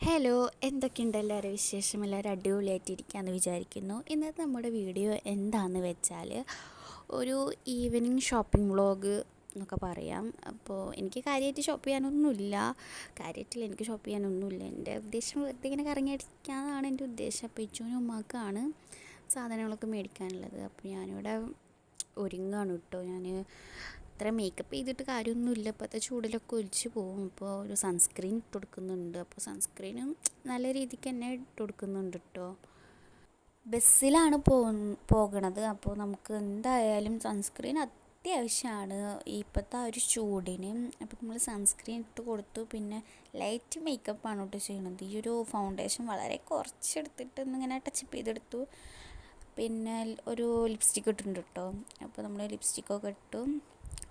Hello, എന്തൊക്കെയുണ്ട് എല്ലാവരും വിശേഷം? എല്ലാവരും അടിപൊളിയായിട്ടിരിക്കുകയെന്ന് വിചാരിക്കുന്നു. ഇന്നത്തെ നമ്മുടെ വീഡിയോ എന്താണെന്ന് വെച്ചാൽ ഒരു ഈവനിങ് ഷോപ്പിംഗ് വ്ളോഗ് എന്നൊക്കെ പറയാം. അപ്പോൾ എനിക്ക് കാര്യമായിട്ട് ഷോപ്പ് ചെയ്യാനൊന്നുമില്ല. എനിക്ക് ഷോപ്പ് ചെയ്യാനൊന്നുമില്ല. എൻ്റെ ഉദ്ദേശം വെറുതെ ഇങ്ങനെ കറങ്ങിയടിക്കാനാണ് എൻ്റെ ഉദ്ദേശം. അപ്പോൾ ഇച്ചുവിനും ഉമ്മാക്കാണ് സാധനങ്ങളൊക്കെ മേടിക്കാനുള്ളത്. അപ്പോൾ ഞാനിവിടെ ഒരുങ്ങാണ് കേട്ടോ. ഞാൻ അത്ര മേക്കപ്പ് ചെയ്തിട്ട് കാര്യമൊന്നുമില്ല. ഇപ്പോഴത്തെ ചൂടിലൊക്കെ ഒലിച്ച് പോകും. ഇപ്പോൾ ഒരു സൺസ്ക്രീൻ ഇട്ട് കൊടുക്കുന്നുണ്ട്. അപ്പോൾ സൺസ്ക്രീനും നല്ല രീതിക്ക് തന്നെ ഇട്ട് കൊടുക്കുന്നുണ്ട് കേട്ടോ. ബസ്സിലാണ് പോകണത്. അപ്പോൾ നമുക്ക് എന്തായാലും സൺസ്ക്രീൻ അത്യാവശ്യമാണ് ഇപ്പോഴത്തെ ആ ഒരു ചൂടിന്. അപ്പോൾ നമ്മൾ സൺസ്ക്രീൻ ഇട്ട് കൊടുത്തു. പിന്നെ ലൈറ്റ് മേക്കപ്പാണ് കേട്ടോ ചെയ്യണത്. ഈ ഒരു ഫൗണ്ടേഷൻ വളരെ കുറച്ചെടുത്തിട്ട് ഇങ്ങനെ ടച്ചപ്പ് ചെയ്തെടുത്തു. പിന്നെ ഒരു ലിപ്സ്റ്റിക്ക് ഇട്ടിട്ടുണ്ട് കേട്ടോ. അപ്പോൾ നമ്മൾ ലിപ്സ്റ്റിക്കൊക്കെ ഇട്ടു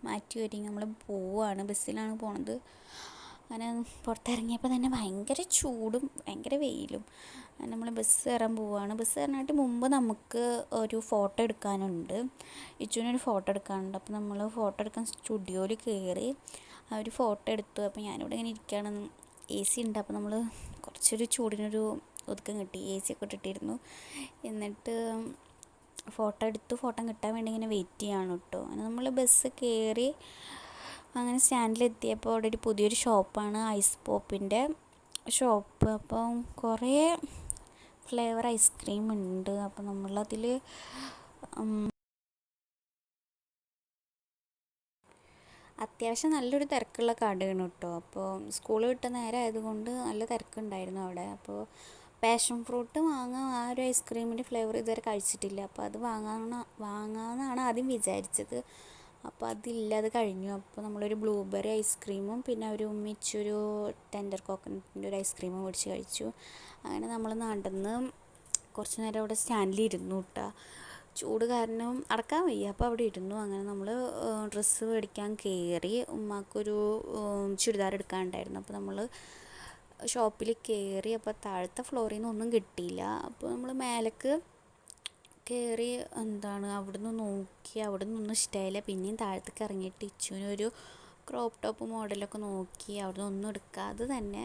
മാറ്റി ഒരുങ്ങി നമ്മൾ പോവുകയാണ്. ബസ്സിലാണ് പോണത്. അങ്ങനെ പുറത്തിറങ്ങിയപ്പോൾ തന്നെ ഭയങ്കര ചൂടും ഭയങ്കര വെയിലും. നമ്മൾ ബസ് കയറാൻ പോവുകയാണ്. ബസ് കയറാനായിട്ട് മുമ്പ് നമുക്ക് ഒരു ഫോട്ടോ എടുക്കാനുണ്ട്. ഇച്ചുവിനൊരു ഫോട്ടോ എടുക്കാനുണ്ട്. അപ്പോൾ നമ്മൾ ഫോട്ടോ എടുക്കാൻ സ്റ്റുഡിയോയിൽ കയറി ആ ഒരു ഫോട്ടോ എടുത്തു. അപ്പോൾ ഞാനിവിടെ ഇങ്ങനെ ഇരിക്കുകയാണ്. എ സി ഉണ്ട്. അപ്പോൾ നമ്മൾ കുറച്ചൊരു ചൂടിനൊരു ഒതുക്കം കിട്ടി. എ സി ഒക്കെ ഇട്ടിട്ടിരുന്നു. എന്നിട്ട് ഫോട്ടോ എടുത്തു. ഫോട്ടോ കിട്ടാൻ വേണ്ടി ഇങ്ങനെ വെയിറ്റ് ചെയ്യാണ് കേട്ടോ. അങ്ങനെ നമ്മൾ ബസ് കയറി അങ്ങനെ സ്റ്റാൻഡിലെത്തിയപ്പോൾ അവിടെ ഒരു പുതിയൊരു ഷോപ്പാണ്, ഐസ് പോപ്പിൻ്റെ ഷോപ്പ്. അപ്പം കുറേ ഫ്ലേവർ ഐസ്ക്രീം ഉണ്ട്. അപ്പോൾ നമ്മളതിൽ അത്യാവശ്യം നല്ലൊരു തിരക്കുള്ള കടയാണ് കേട്ടോ. അപ്പോൾ സ്കൂൾ വിട്ട നേരം ആയതുകൊണ്ട് നല്ല തിരക്കുണ്ടായിരുന്നു അവിടെ. അപ്പോൾ പാഷൻ ഫ്രൂട്ട് വാങ്ങാൻ ആ ഒരു ഐസ്ക്രീമിൻ്റെ ഫ്ലേവർ ഇതുവരെ കഴിച്ചിട്ടില്ല. അപ്പോൾ അത് വാങ്ങാമെന്നാണ് ആദ്യം വിചാരിച്ചത്. അപ്പോൾ അതില്ല, അത് കഴിഞ്ഞു. അപ്പോൾ നമ്മളൊരു ബ്ലൂബെറി ഐസ്ക്രീമും പിന്നെ ഒരു മിച്ചൊരു ടെൻഡർ കോക്കനട്ടിൻ്റെ ഒരു ഐസ്ക്രീമും മേടിച്ച് കഴിച്ചു. അങ്ങനെ നമ്മൾ നടന്ന് കുറച്ച് നേരം അവിടെ സ്റ്റാൻഡിൽ ഇരുന്നു കേട്ടോ. ചൂട് കാരണം അടക്കാൻ വയ്യ. അപ്പോൾ അവിടെ ഇരുന്നു. അങ്ങനെ നമ്മൾ ഡ്രസ്സ് മേടിക്കാൻ കയറി. ഉമ്മാക്കൊരു ചുരിദാർ എടുക്കാനുണ്ടായിരുന്നു. അപ്പോൾ നമ്മൾ ഷോപ്പിൽ കയറി. അപ്പോൾ താഴത്തെ ഫ്ലോറിൽ നിന്ന് ഒന്നും കിട്ടിയില്ല. അപ്പോൾ നമ്മൾ മേലേക്ക് കയറി അവിടെ നിന്ന് നോക്കി. അവിടെ നിന്നൊന്നും ഇഷ്ടമായില്ല. പിന്നെയും താഴത്തേക്ക് ഇറങ്ങിയിട്ട് ഇച്ചുവിനൊരു ക്രോപ്പ് ടോപ്പ് മോഡലൊക്കെ നോക്കി. അവിടെ നിന്ന് ഒന്നും എടുക്കാതെ തന്നെ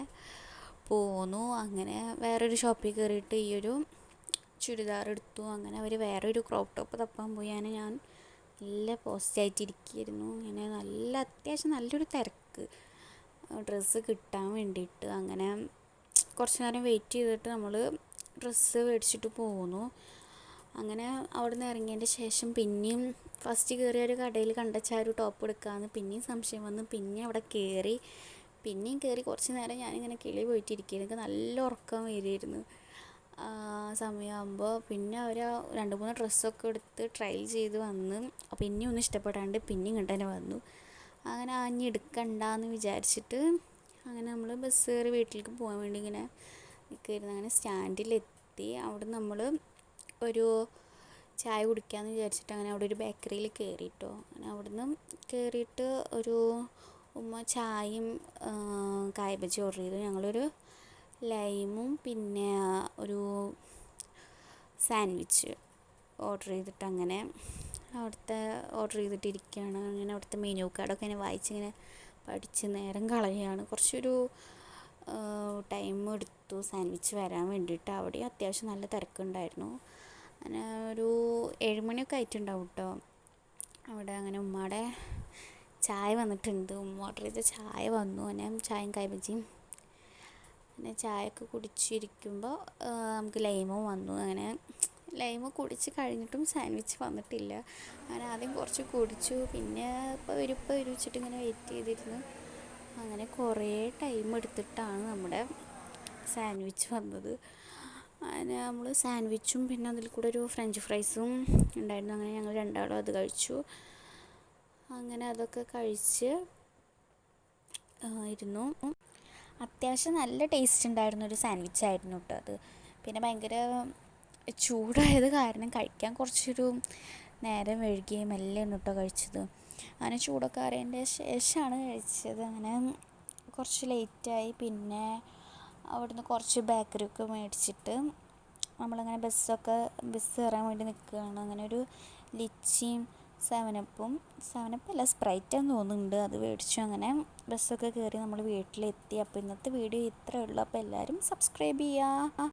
പോന്നു. അങ്ങനെ വേറൊരു ഷോപ്പിൽ കയറിയിട്ട് ഈ ഒരു ചുരിദാർ എടുത്തു. അങ്ങനെ അവർ വേറൊരു ക്രോപ്പ് ടോപ്പ് തപ്പാൻ പോയി. ഞാൻ നല്ല പോസ്റ്റായിട്ടിരിക്കുകയായിരുന്നു. ഇങ്ങനെ അത്യാവശ്യം നല്ലൊരു തിരക്ക് ഡ്രസ്സ് കിട്ടാൻ വേണ്ടിയിട്ട്. അങ്ങനെ കുറച്ച് നേരം വെയിറ്റ് ചെയ്തിട്ട് നമ്മൾ ഡ്രസ്സ് മേടിച്ചിട്ട് പോന്നു. അങ്ങനെ അവിടെ നിന്ന് ഇറങ്ങിയതിൻ്റെ ശേഷം പിന്നെയും ഫസ്റ്റ് കയറിയ ഒരു കടയിൽ കണ്ടച്ചാൽ ഒരു ടോപ്പ് എടുക്കാമെന്ന് പിന്നെയും സംശയം വന്ന് പിന്നെ അവിടെ പിന്നെയും കയറി കുറച്ച് നേരം ഞാനിങ്ങനെ കിളി പോയിട്ടിരിക്കുകയായിരുന്നു. എനിക്ക് നല്ല ഉറക്കം വരുമായിരുന്നു സമയമാകുമ്പോൾ. പിന്നെ അവർ 2-3 ഡ്രസ്സൊക്കെ എടുത്ത് ട്രയൽ ചെയ്ത് വന്ന് പിന്നെയും ഒന്നും ഇഷ്ടപ്പെടാണ്ട് പിന്നെയും ഇങ്ങോട്ട് തന്നെ വന്നു. അങ്ങനെ ഇനി എടുക്കണ്ടെന്ന് വിചാരിച്ചിട്ട് അങ്ങനെ നമ്മൾ ബസ് കയറി വീട്ടിലേക്ക് പോകാൻ വേണ്ടി ഇങ്ങനെ നിൽക്കുകയായിരുന്നു. അങ്ങനെ സ്റ്റാൻഡിലെത്തി. അവിടെ നമ്മൾ ഒരു ചായ കുടിക്കാമെന്ന് വിചാരിച്ചിട്ട് അങ്ങനെ അവിടെ ഒരു ബേക്കറിയിൽ കയറിയിട്ടോ. അങ്ങനെ അവിടെ നിന്ന് കയറിയിട്ട് ഒരു ഉമ്മ ചായയും കായ ബജി ഓർഡർ ചെയ്തു. ഞങ്ങളൊരു ലൈമും പിന്നെ ഒരു സാൻഡ്വിച്ച് ഓർഡർ ചെയ്തിട്ട് അങ്ങനെ അവിടുത്തെ ഓർഡർ ചെയ്തിട്ടിരിക്കുകയാണ്. അങ്ങനെ അവിടുത്തെ മെനു കാർഡൊക്കെ ഇങ്ങനെ വായിച്ചിങ്ങനെ പഠിച്ച് നേരം കളയുകയാണ്. കുറച്ചൊരു ടൈം എടുത്തു സാൻഡ്വിച്ച് വരാൻ വേണ്ടിയിട്ട്. അവിടെ അത്യാവശ്യം നല്ല തിരക്കുണ്ടായിരുന്നു. അങ്ങനെ ഒരു 7 മണിയൊക്കെ ആയിട്ടുണ്ടാവും കേട്ടോ അവിടെ. അങ്ങനെ ഉമ്മയുടെ ചായ വന്നിട്ടുണ്ട്. ഉമ്മ ഓർഡർ ചെയ്ത ചായ വന്നു. അങ്ങനെ ചായയും കായ്ബജിയും പിന്നെ ചായയൊക്കെ കുടിച്ചിരിക്കുമ്പോൾ നമുക്ക് ലൈമും വന്നു. അങ്ങനെ ലൈമ് കുടിച്ച് കഴിഞ്ഞിട്ടും സാൻഡ്വിച്ച് വന്നിട്ടില്ല. അങ്ങനെ ആദ്യം കുറച്ച് കുടിച്ചു. പിന്നെ ഇപ്പോൾ വെച്ചിട്ട് ഇങ്ങനെ വെയിറ്റ് ചെയ്തിരുന്നു. അങ്ങനെ കുറേ ടൈം എടുത്തിട്ടാണ് നമ്മുടെ സാൻഡ്വിച്ച് വന്നത്. അങ്ങനെ നമ്മൾ സാൻഡ്വിച്ചും പിന്നെ അതിൽ കൂടെ ഒരു ഫ്രഞ്ച് ഫ്രൈസും ഉണ്ടായിരുന്നു. അങ്ങനെ ഞങ്ങൾ രണ്ടാളും അത് കഴിച്ചു. അങ്ങനെ അതൊക്കെ കഴിച്ച് ഇരുന്നു. അത്യാവശ്യം നല്ല ടേസ്റ്റ് ഉണ്ടായിരുന്നൊരു സാൻഡ്വിച്ചായിരുന്നു കേട്ടോ അത്. പിന്നെ ഭയങ്കര ചൂടായത് കാരണം കഴിക്കാൻ കുറച്ചൊരു നേരം വൈകിയും മെല്ലെയാണ് കേട്ടോ കഴിച്ചത്. അങ്ങനെ ചൂടൊക്കെ അറിയതിൻ്റെ ശേഷമാണ് കഴിച്ചത്. അങ്ങനെ കുറച്ച് ലേറ്റായി. പിന്നെ അവിടുന്ന് കുറച്ച് ബേക്കറിയൊക്കെ മേടിച്ചിട്ട് നമ്മളങ്ങനെ ബസ് കയറാൻ വേണ്ടി നിൽക്കുകയാണ്. അങ്ങനെ ഒരു ലിച്ചിയും സെവനപ്പല്ല സ്പ്രൈറ്റാന്ന് തോന്നുന്നുണ്ട്, അത് മേടിച്ചു. അങ്ങനെ ബസ്സൊക്കെ കയറി നമ്മൾ വീട്ടിലെത്തി. അപ്പോൾ ഇന്നത്തെ വീഡിയോ ഇത്രയേ ഉള്ളൂ. അപ്പോൾ എല്ലാവരും സബ്സ്ക്രൈബ് ചെയ്യുക.